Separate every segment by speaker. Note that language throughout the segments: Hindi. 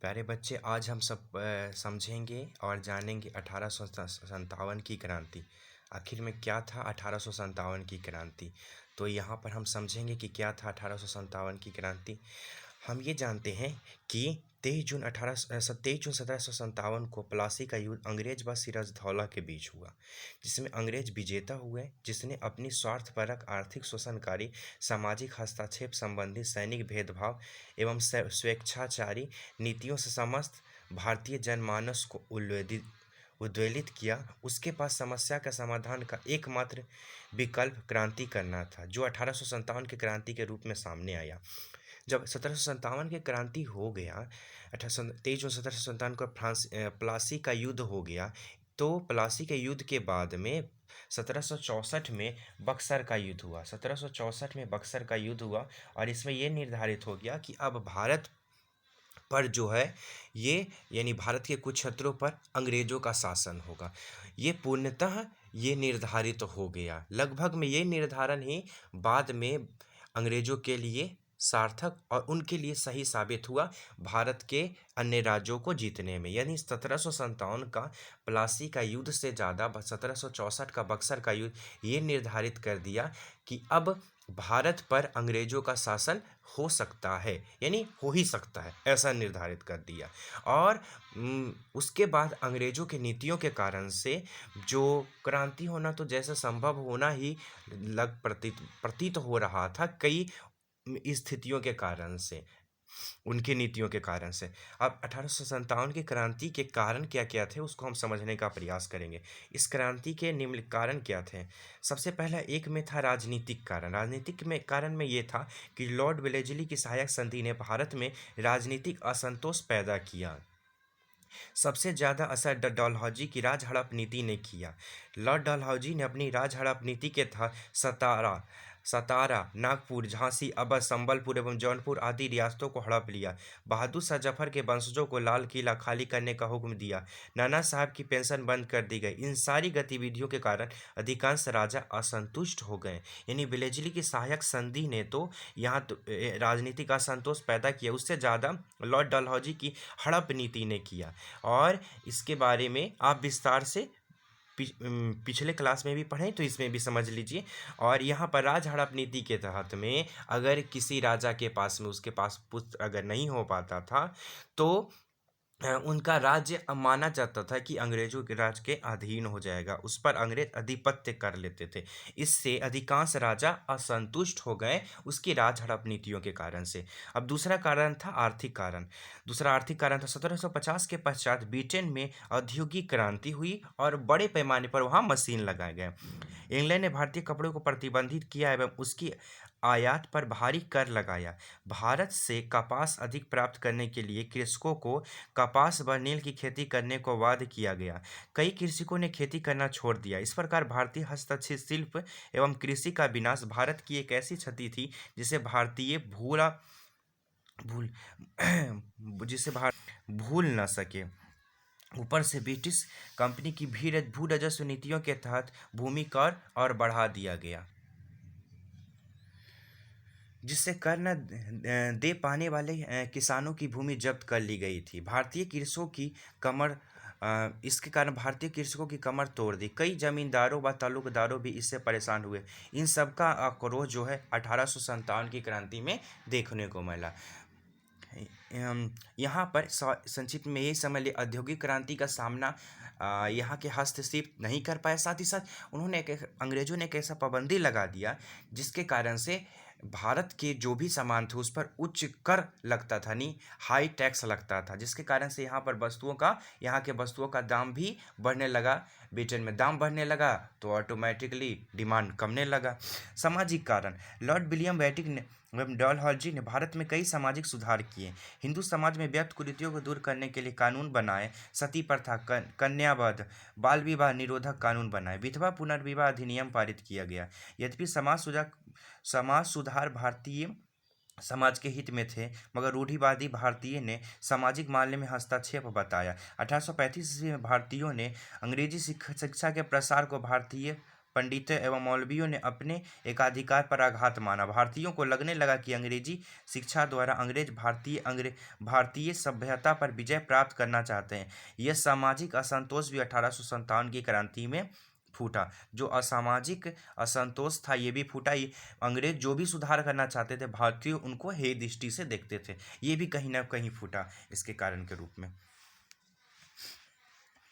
Speaker 1: प्यारे बच्चे, आज हम सब समझेंगे और जानेंगे 1857 की क्रांति। आखिर में क्या था 1857 की क्रांति। तो यहाँ पर हम समझेंगे कि क्या था 1857 की क्रांति। हम ये जानते हैं कि 23 जून 1757 को प्लासी का युद्ध अंग्रेज व सिराजदौला के बीच हुआ, जिसमें अंग्रेज विजेता हुए, जिसने अपनी स्वार्थपरक, आर्थिक शोषणकारी, सामाजिक हस्तक्षेप संबंधी सैनिक भेदभाव एवं स्वेच्छाचारी नीतियों से समस्त भारतीय जनमानस को उद्वेलित किया। उसके पास समस्या का समाधान का एकमात्र विकल्प क्रांति करना था, जो 1857 की क्रांति के रूप में सामने आया। जब 1757 की क्रांति हो गया, 23 जून 1757 को प्लासी का युद्ध हो गया। तो प्लासी के युद्ध के बाद में 1764 में बक्सर का युद्ध हुआ। 1764 में बक्सर का युद्ध हुआ और इसमें यह निर्धारित हो गया कि अब भारत पर जो है ये यानी भारत के कुछ क्षेत्रों पर अंग्रेजों का शासन होगा। ये पूर्णतः ये निर्धारित हो गया। लगभग में ये निर्धारण ही बाद में अंग्रेजों के लिए सार्थक और उनके लिए सही साबित हुआ भारत के अन्य राज्यों को जीतने में। यानी 1757 का प्लासी का युद्ध से ज़्यादा 1764 का बक्सर का युद्ध ये निर्धारित कर दिया कि अब भारत पर अंग्रेजों का शासन हो सकता है, यानी हो ही सकता है, ऐसा निर्धारित कर दिया। और उसके बाद अंग्रेजों के नीतियों के कारण से जो क्रांति होना तो जैसे संभव होना ही प्रतीत हो रहा था, कई स्थितियों के कारण से, उनकी नीतियों के कारण से। अब 1857 की क्रांति के कारण क्या क्या थे उसको हम समझने का प्रयास करेंगे। इस क्रांति के निम्न कारण क्या थे। सबसे पहला एक में था राजनीतिक कारण। राजनीतिक में कारण में ये था कि लॉर्ड वेलेस्ली की सहायक संधि ने भारत में राजनीतिक असंतोष पैदा किया। सबसे ज़्यादा असर डलहौजी की राज हड़प नीति ने किया। लॉर्ड डलहौजी ने अपनी राज हड़प नीति के तहत सतारा, नागपुर, झांसी, अवध, संबलपुर एवं जौनपुर आदि रियासतों को हड़प लिया। बहादुर शाह जफर के वंशजों को लाल किला खाली करने का हुक्म दिया। नाना साहब की पेंशन बंद कर दी गई। इन सारी गतिविधियों के कारण अधिकांश राजा असंतुष्ट हो गए। यानी वेलेस्ली की सहायक संधि ने तो यहाँ तो राजनीतिक असंतोष पैदा किया, उससे ज़्यादा लॉर्ड डलहौजी की हड़प नीति ने किया। और इसके बारे में आप विस्तार से पिछले क्लास में भी पढ़ें तो इसमें भी समझ लीजिए। और यहाँ पर राज हड़प नीति के तहत में अगर किसी राजा के पास में उसके पास पुत्र अगर नहीं हो पाता था तो उनका राज्य माना जाता था कि अंग्रेजों के राज के अधीन हो जाएगा, उस पर अंग्रेज आधिपत्य कर लेते थे। इससे अधिकांश राजा असंतुष्ट हो गए उसकी राज हड़प नीतियों के कारण से। अब दूसरा कारण था आर्थिक कारण। दूसरा आर्थिक कारण था 1750 के पश्चात ब्रिटेन में औद्योगिक क्रांति हुई और बड़े पैमाने पर वहाँ मशीन लगाए गए। इंग्लैंड ने भारतीय कपड़ों को प्रतिबंधित किया एवं उसकी आयात पर भारी कर लगाया। भारत से कपास अधिक प्राप्त करने के लिए कृषकों को कपास व नील की खेती करने को वाद किया गया। कई कृषकों ने खेती करना छोड़ दिया। इस प्रकार भारतीय हस्तशिल्प एवं कृषि का विनाश भारत की एक ऐसी क्षति थी जिसे भारतीय भूल जिसे भारत भूल न सके। ऊपर से ब्रिटिश कंपनी की भू राजस्व नीतियों के तहत भूमि कर और बढ़ा दिया गया, जिससे कर न दे पाने वाले किसानों की भूमि जब्त कर ली गई थी। इसके कारण भारतीय कृषकों की कमर तोड़ दी। कई जमींदारों व तालुकदारों भी इससे परेशान हुए। इन सब का आक्रोश जो है 1857 की क्रांति में देखने को मिला। यहाँ पर संक्षिप्त में यही समझ लिया, औद्योगिक क्रांति का सामना यहाँ के हस्तक्षेप नहीं कर पाए। साथ ही साथ अंग्रेजों ने एक ऐसा पाबंदी लगा दिया जिसके कारण से भारत के जो भी सामान थे उस पर उच्च कर लगता था, नहीं हाई टैक्स लगता था, जिसके कारण से यहाँ के वस्तुओं का दाम भी बढ़ने लगा। ब्रिटेन में दाम बढ़ने लगा तो ऑटोमेटिकली डिमांड कमने लगा। सामाजिक कारण, लॉर्ड विलियम बेंटिक ने डलहौजी ने भारत में कई सामाजिक सुधार किए। हिंदू समाज में व्यक्त कुरीतियों को दूर करने के लिए कानून बनाए। सती प्रथा, कन्यावध, बाल विवाह निरोधक कानून बनाए। विधवा पुनर्विवाह अधिनियम पारित किया गया। यद्यपि समाज सुधार भारतीय समाज के हित में थे, मगर रूढ़िवादी भारतीय ने सामाजिक मामले में हस्तक्षेप बताया। 1835 ईस्वी में भारतीयों ने अंग्रेजी शिक्षा के प्रसार को भारतीय पंडितों एवं मौलवियों ने अपने एकाधिकार पर आघात माना। भारतीयों को लगने लगा कि अंग्रेजी शिक्षा द्वारा अंग्रेज भारतीय सभ्यता पर विजय प्राप्त करना चाहते हैं। यह सामाजिक असंतोष भी 1857 की क्रांति में फूटा। जो असामाजिक असंतोष था ये भी फूटा। ये अंग्रेज जो भी सुधार करना चाहते थे भारतीय उनको हे दृष्टि से देखते थे, ये भी कहीं ना कहीं फूटा इसके कारण के रूप में।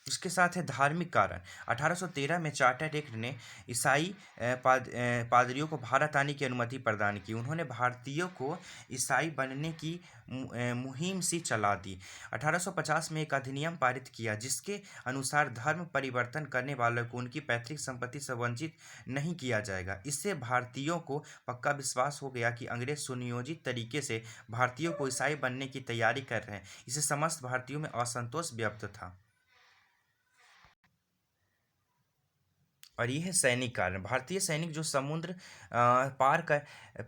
Speaker 1: उसके साथ है धार्मिक कारण। 1813 में चार्टर एक्ट ने ईसाई पादरियों को भारत आने की अनुमति प्रदान की। उन्होंने भारतीयों को ईसाई बनने की मुहिम सी चला दी। 1850 में एक अधिनियम पारित किया जिसके अनुसार धर्म परिवर्तन करने वालों को उनकी पैतृक संपत्ति से वंचित नहीं किया जाएगा। इससे भारतीयों को पक्का विश्वास हो गया कि अंग्रेज सुनियोजित तरीके से भारतीयों को ईसाई बनने की तैयारी कर रहे हैं। इससे समस्त भारतीयों में असंतोष व्याप्त था। और ये है सैनिक कारण। भारतीय सैनिक जो समुद्र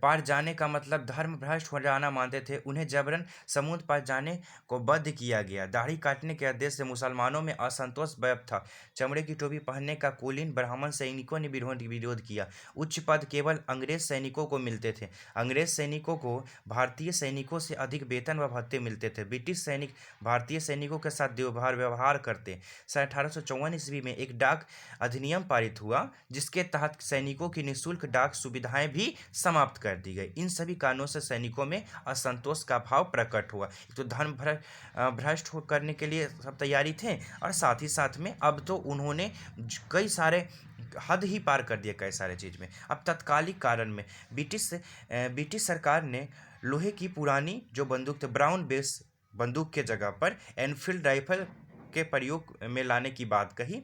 Speaker 1: पार जाने का मतलब धर्म भ्रष्ट हो जाना मानते थे, उन्हें जबरन समुद्र पार जाने को बाध्य किया गया। दाढ़ी काटने के आदेश से मुसलमानों में असंतोष व्याप्त था। चमड़े की टोपी पहनने का कुलीन ब्राह्मण सैनिकों ने विरोध किया। उच्च पद केवल अंग्रेज सैनिकों को मिलते थे। अंग्रेज सैनिकों को भारतीय सैनिकों से अधिक वेतन व भत्ते मिलते थे। ब्रिटिश सैनिक भारतीय सैनिकों के साथ व्यवहार करते। सन 1854 ईस्वी में एक डाक अधिनियम पारित हुआ जिसके तहत सैनिकों की निःशुल्क डाक सुविधाएं भी समाप्त कर दी गई। इन सभी कारणों से सैनिकों में असंतोष का भाव प्रकट हुआ। तो धर्म भ्रष्ट करने के लिए सब तैयारी थे और साथ ही साथ में अब तो उन्होंने कई सारे हद ही पार कर दिया कई सारे चीज़ में। अब तत्कालिक कारण में ब्रिटिश सरकार ने लोहे की पुरानी जो बंदूक थे ब्राउन बेस बंदूक के जगह पर एनफील्ड राइफल के प्रयोग में लाने की बात कही।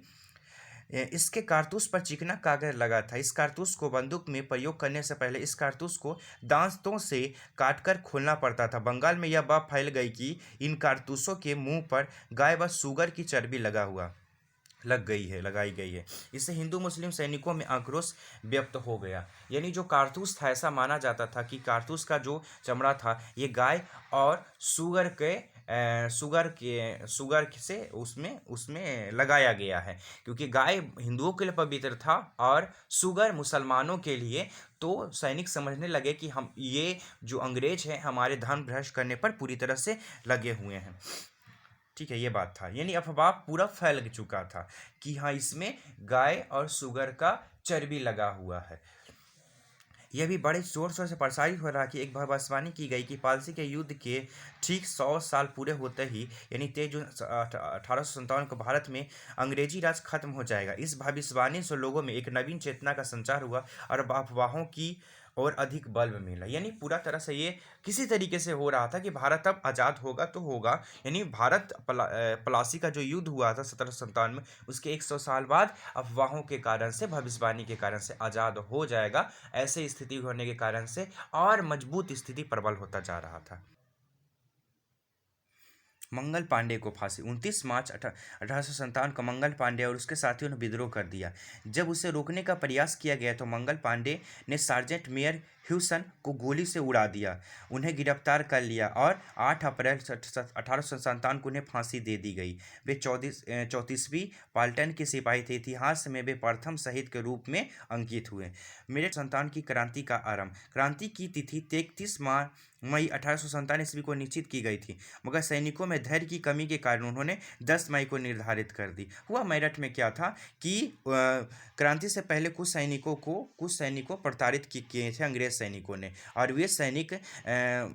Speaker 1: इसके कारतूस पर चिकना कागज लगा था। इस कारतूस को बंदूक में प्रयोग करने से पहले इस कारतूस को दांतों से काटकर खोलना पड़ता था। बंगाल में यह बात फैल गई कि इन कारतूसों के मुंह पर गाय व सूगर की चर्बी लगाई गई है। इससे हिंदू मुस्लिम सैनिकों में आक्रोश व्यक्त हो गया। यानी जो कारतूस था ऐसा माना जाता था कि कारतूस का जो चमड़ा था ये गाय और शुगर से उसमें उसमें लगाया गया है, क्योंकि गाय हिंदुओं के लिए पवित्र था और शुगर मुसलमानों के लिए। तो सैनिक समझने लगे कि हम ये जो अंग्रेज हैं हमारे धर्म भ्रष्ट करने पर पूरी तरह से लगे हुए हैं। ठीक है, ये बात था। यानी अफवाह पूरा फैल चुका था कि हाँ इसमें गाय और शुगर का चर्बी लगा हुआ है। यह भी बड़े जोर शोर से प्रसारित हो रहा कि एक भविष्यवाणी की गई कि पारसी के युद्ध के ठीक 100 साल पूरे होते ही यानी 23 जून 1857 को भारत में अंग्रेजी राज खत्म हो जाएगा। इस भविष्यवाणी से लोगों में एक नवीन चेतना का संचार हुआ और अफवाहों की और अधिक बल मिला। यानी पूरा तरह से ये किसी तरीके से हो रहा था कि भारत अब आज़ाद होगा तो होगा। यानी प्लासी का जो युद्ध हुआ था 1757 में, उसके 100 साल बाद अफवाहों के कारण से भविष्यवाणी के कारण से आज़ाद हो जाएगा। ऐसे स्थिति होने के कारण से और मजबूत स्थिति प्रबल होता जा रहा था। मंगल पांडे को फांसी। 29 मार्च 1857 को मंगल पांडे और उसके साथियों ने विद्रोह कर दिया। जब उसे रोकने का प्रयास किया गया तो मंगल पांडे ने सार्जेंट मेयर ह्यूसन को गोली से उड़ा दिया। उन्हें गिरफ्तार कर लिया और 8 अप्रैल 1857 को उन्हें फांसी दे दी गई। वे 34वीं पाल्टन के सिपाही थे। इतिहास में वे प्रथम शहीद के रूप में अंकित हुए। मेरठ संतान की क्रांति का आरंभ। क्रांति की तिथि 33 मई 1857 ईस्वी को निश्चित की गई थी, मगर सैनिकों में धैर्य की कमी के कारण उन्होंने 10 मई को निर्धारित कर दी। हुआ मेरठ में क्या था कि क्रांति से पहले कुछ सैनिकों प्रताड़ित किए थे अंग्रेज सैनिकों ने, और वे सैनिक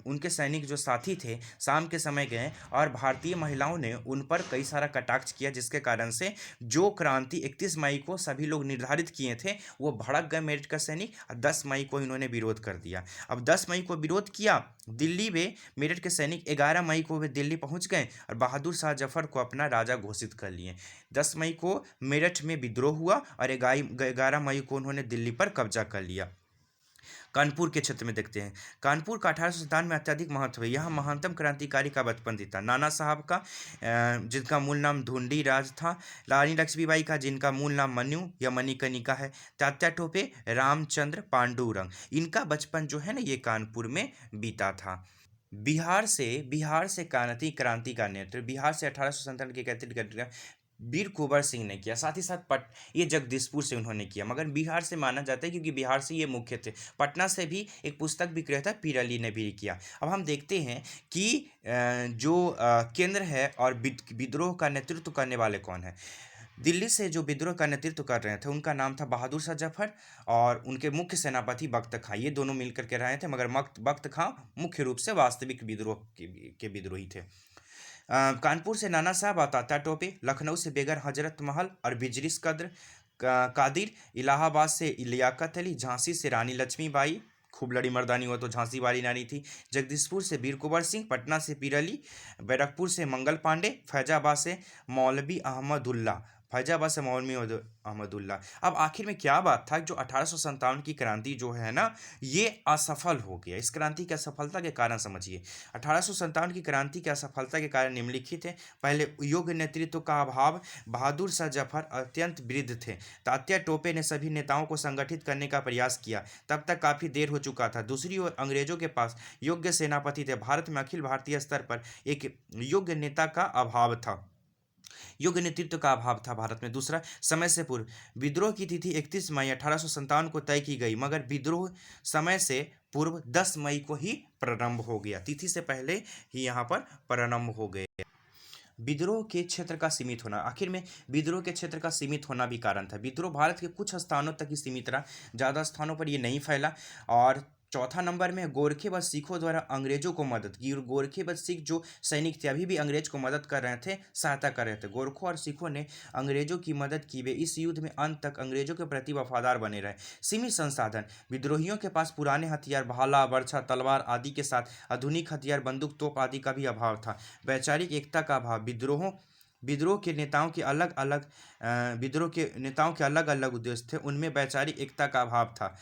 Speaker 1: उनके सैनिक जो साथी थे शाम के समय गए और भारतीय महिलाओं ने उन पर कई सारा कटाक्ष किया, जिसके कारण से जो क्रांति 31 मई को सभी लोग निर्धारित किए थे वो भड़क गए मेरठ का सैनिक, और 10 मई को इन्होंने विरोध कर दिया। अब 10 मई को विरोध किया दिल्ली में मेरठ के सैनिक, 11 मई को वे दिल्ली पहुंच गए और बहादुर शाह जफर को अपना राजा घोषित कर लिए। 10 मई को मेरठ में विद्रोह हुआ और 11 मई को उन्होंने दिल्ली पर कब्जा कर लिया। कानपुर के क्षेत्र में देखते हैं। कानपुर का 1857 में अत्यधिक महत्व है। यहाँ महानतम क्रांतिकारी का बचपन था। नाना साहब का जिनका मूल नाम धुंडी राज था, रानी लक्ष्मीबाई का जिनका मूल नाम मनु या मणिकर्णिका है, तात्या टोपे, रामचंद्र पांडुरंग, इनका बचपन जो है ना ये कानपुर में बीता था। बिहार से क्रांति का नेतृत्व, बिहार से 1857 के वीर कुंवर सिंह ने किया। साथ ही साथ ये जगदीशपुर से उन्होंने किया, मगर बिहार से माना जाता है क्योंकि बिहार से ये मुख्य थे। पटना से भी एक पुस्तक विक्रेता पीर अली ने भी किया। अब हम देखते हैं कि जो केंद्र है और विद्रोह का नेतृत्व करने वाले कौन है। दिल्ली से जो विद्रोह का नेतृत्व कर रहे थे उनका नाम था बहादुर शाह जफर, और उनके मुख्य सेनापति बख्त खां। ये दोनों मिलकर के रहे थे, मगर बख्त खां मुख्य रूप से वास्तविक विद्रोह के विद्रोही थे। कानपुर से नाना साहब और तात्या टोपे, लखनऊ से बेगर हजरत महल और बिजरिस कद्र कादिर, इलाहाबाद से लियाकत अली, झांसी से रानी लक्ष्मीबाई, खूब लड़ी मर्दानी हुआ तो झांसी वाली रानी थी, जगदीशपुर से वीर कुंवर सिंह, पटना से पीर अली, बैरकपुर से मंगल पांडे, फैजाबाद से मौलवी अहमदुल्ला, अहमदुल्ला। अब आखिर में क्या बात था, जो 1857 की क्रांति जो है ना, ये असफल हो गया। इस क्रांति की असफलता के कारण समझिए। 1857 की क्रांति की असफलता के कारण निम्नलिखित है। पहले, योग्य नेतृत्व का अभाव। बहादुर शाह जफर अत्यंत वृद्ध थे। तात्या टोपे ने सभी नेताओं को संगठित करने का प्रयास किया, तब तक काफी देर हो चुका था। दूसरी ओर अंग्रेजों के पास योग्य सेनापति थे। भारत में अखिल भारतीय स्तर पर एक योग्य नेता का अभाव था, योग्य नेतृत्व का अभाव था भारत में। दूसरा, समय से पूर्व। विद्रोह की तिथि 31 मई 1857 को तय की गई, मगर विद्रोह समय से पूर्व 10 मई को ही प्रारंभ हो गया। तिथि से पहले ही यहाँ पर प्रारंभ हो गए। विद्रोह के क्षेत्र का सीमित होना। आखिर में विद्रोह के क्षेत्र का सीमित होना भी कारण था। विद्रोह भारत के कुछ स्थानों तक ही सीमित रहा, ज़्यादा स्थानों पर ये नहीं फैला। और चौथा नंबर में, गोरखे व सिखों द्वारा अंग्रेजों को मदद की। और गोरखे व सिख जो सैनिक थे अभी भी अंग्रेज को मदद कर रहे थे, सहायता कर रहे थे। गोरखों और सिखों ने अंग्रेजों की मदद की। वे इस युद्ध में अंत तक अंग्रेजों के प्रति वफादार बने रहे। सीमित संसाधन। विद्रोहियों के पास पुराने हथियार, भाला, बर्छा, तलवार आदि के साथ आधुनिक हथियार, बंदूक, तोप आदि का भी अभाव था। वैचारिक एकता का अभाव। विद्रोह के नेताओं के अलग अलग उद्देश्य थे, उनमें वैचारिक एकता का अभाव था।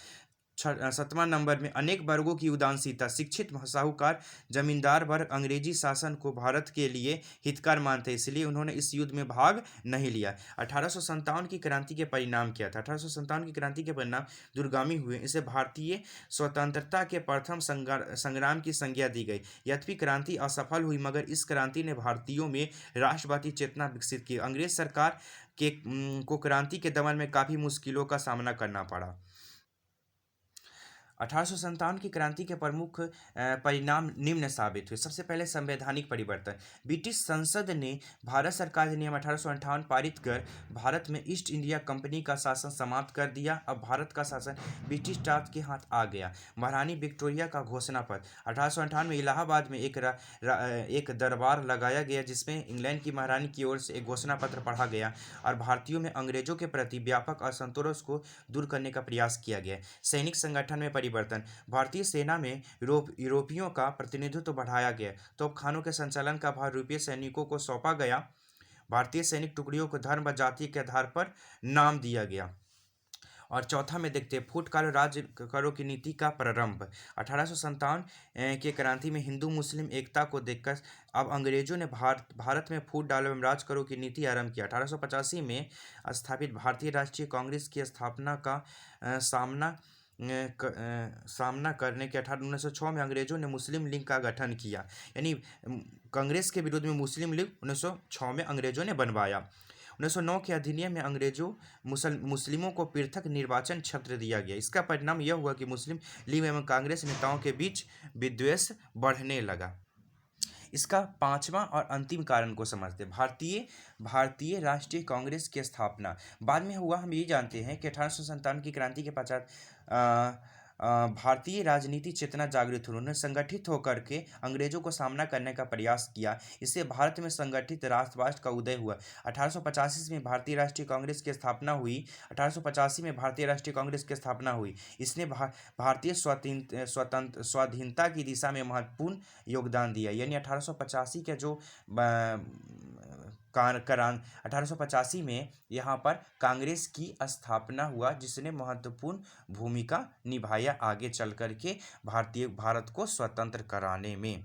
Speaker 1: 7वां नंबर में, अनेक वर्गों की उदासीनता। शिक्षित साहूकार, जमींदार वर्ग अंग्रेजी शासन को भारत के लिए हितकर मानते, इसलिए उन्होंने इस युद्ध में भाग नहीं लिया। 1857 की क्रांति के परिणाम क्या था। 1857 की क्रांति के परिणाम दूरगामी हुए। इसे भारतीय स्वतंत्रता के प्रथम संग्राम की संज्ञा दी गई। यद्यपि क्रांति असफल हुई, मगर इस क्रांति ने भारतीयों में राष्ट्रवादी चेतना विकसित की। अंग्रेज सरकार को क्रांति के दमन में काफ़ी मुश्किलों का सामना करना पड़ा। 1857 की क्रांति के प्रमुख परिणाम निम्न साबित हुए। सबसे पहले, संवैधानिक परिवर्तन। ब्रिटिश संसद ने भारत सरकार अधिनियम 1858 पारित कर भारत में ईस्ट इंडिया कंपनी का शासन समाप्त कर दिया। अब भारत का शासन ब्रिटिश राज के हाथ आ गया। महारानी विक्टोरिया का घोषणा पत्र। 1858 में इलाहाबाद में एक दरबार लगाया गया, जिसमें इंग्लैंड की महारानी की ओर से एक घोषणा पत्र पढ़ा गया और भारतीयों में अंग्रेजों के प्रति व्यापक असंतोष को दूर करने का प्रयास किया गया। सैनिक संगठन में परिवर्तन। भारतीय सेना में यूरोपियों का प्रतिनिधित्व बढ़ाया गया। तोपखानों के संचालन का भार यूरोपीय सैनिकों को सौंपा गया। भारतीय सैनिक टुकड़ियों को धर्म व जाति के आधार पर नाम दिया गया। और चौथा में देखते हैं, फूट कालो राज्य करो की नीति का प्रारंभ। 1857 के क्रांति में हिंदू मुस्लिम एकता को देखकर अब अंग्रेजों ने भारत में फूट डालो एवं राज करो की नीति आरंभ किया। 1885 में स्थापित भारतीय राष्ट्रीय कांग्रेस की स्थापना का सामना करने के 1906 में अंग्रेजों ने मुस्लिम लीग का गठन किया। यानी कांग्रेस के विरोध में मुस्लिम लीग 1906 में अंग्रेजों ने बनवाया। 1909 के अधिनियम में मुस्लिमों को पृथक निर्वाचन क्षेत्र दिया गया। इसका परिणाम यह हुआ कि मुस्लिम लीग एवं कांग्रेस नेताओं के बीच विद्वेष बढ़ने लगा। इसका पांचवा और अंतिम कारण को समझते। भारतीय राष्ट्रीय कांग्रेस की स्थापना बाद में हुआ। हम ये जानते हैं कि 1857 की क्रांति के पश्चात भारतीय राजनीति चेतना जागृत हुई। उन्होंने संगठित होकर के अंग्रेजों को सामना करने का प्रयास किया। इससे भारत में संगठित राष्ट्रवाद का उदय हुआ। 1885 में भारतीय राष्ट्रीय कांग्रेस की स्थापना हुई। 1885 में भारतीय राष्ट्रीय कांग्रेस की स्थापना हुई। इसने भारतीय स्वाधीनता की दिशा में महत्वपूर्ण योगदान दिया। यानी 1885 का जो 1885 में यहाँ पर कांग्रेस की स्थापना हुआ, जिसने महत्वपूर्ण भूमिका निभाया आगे चल कर के भारत को स्वतंत्र कराने में।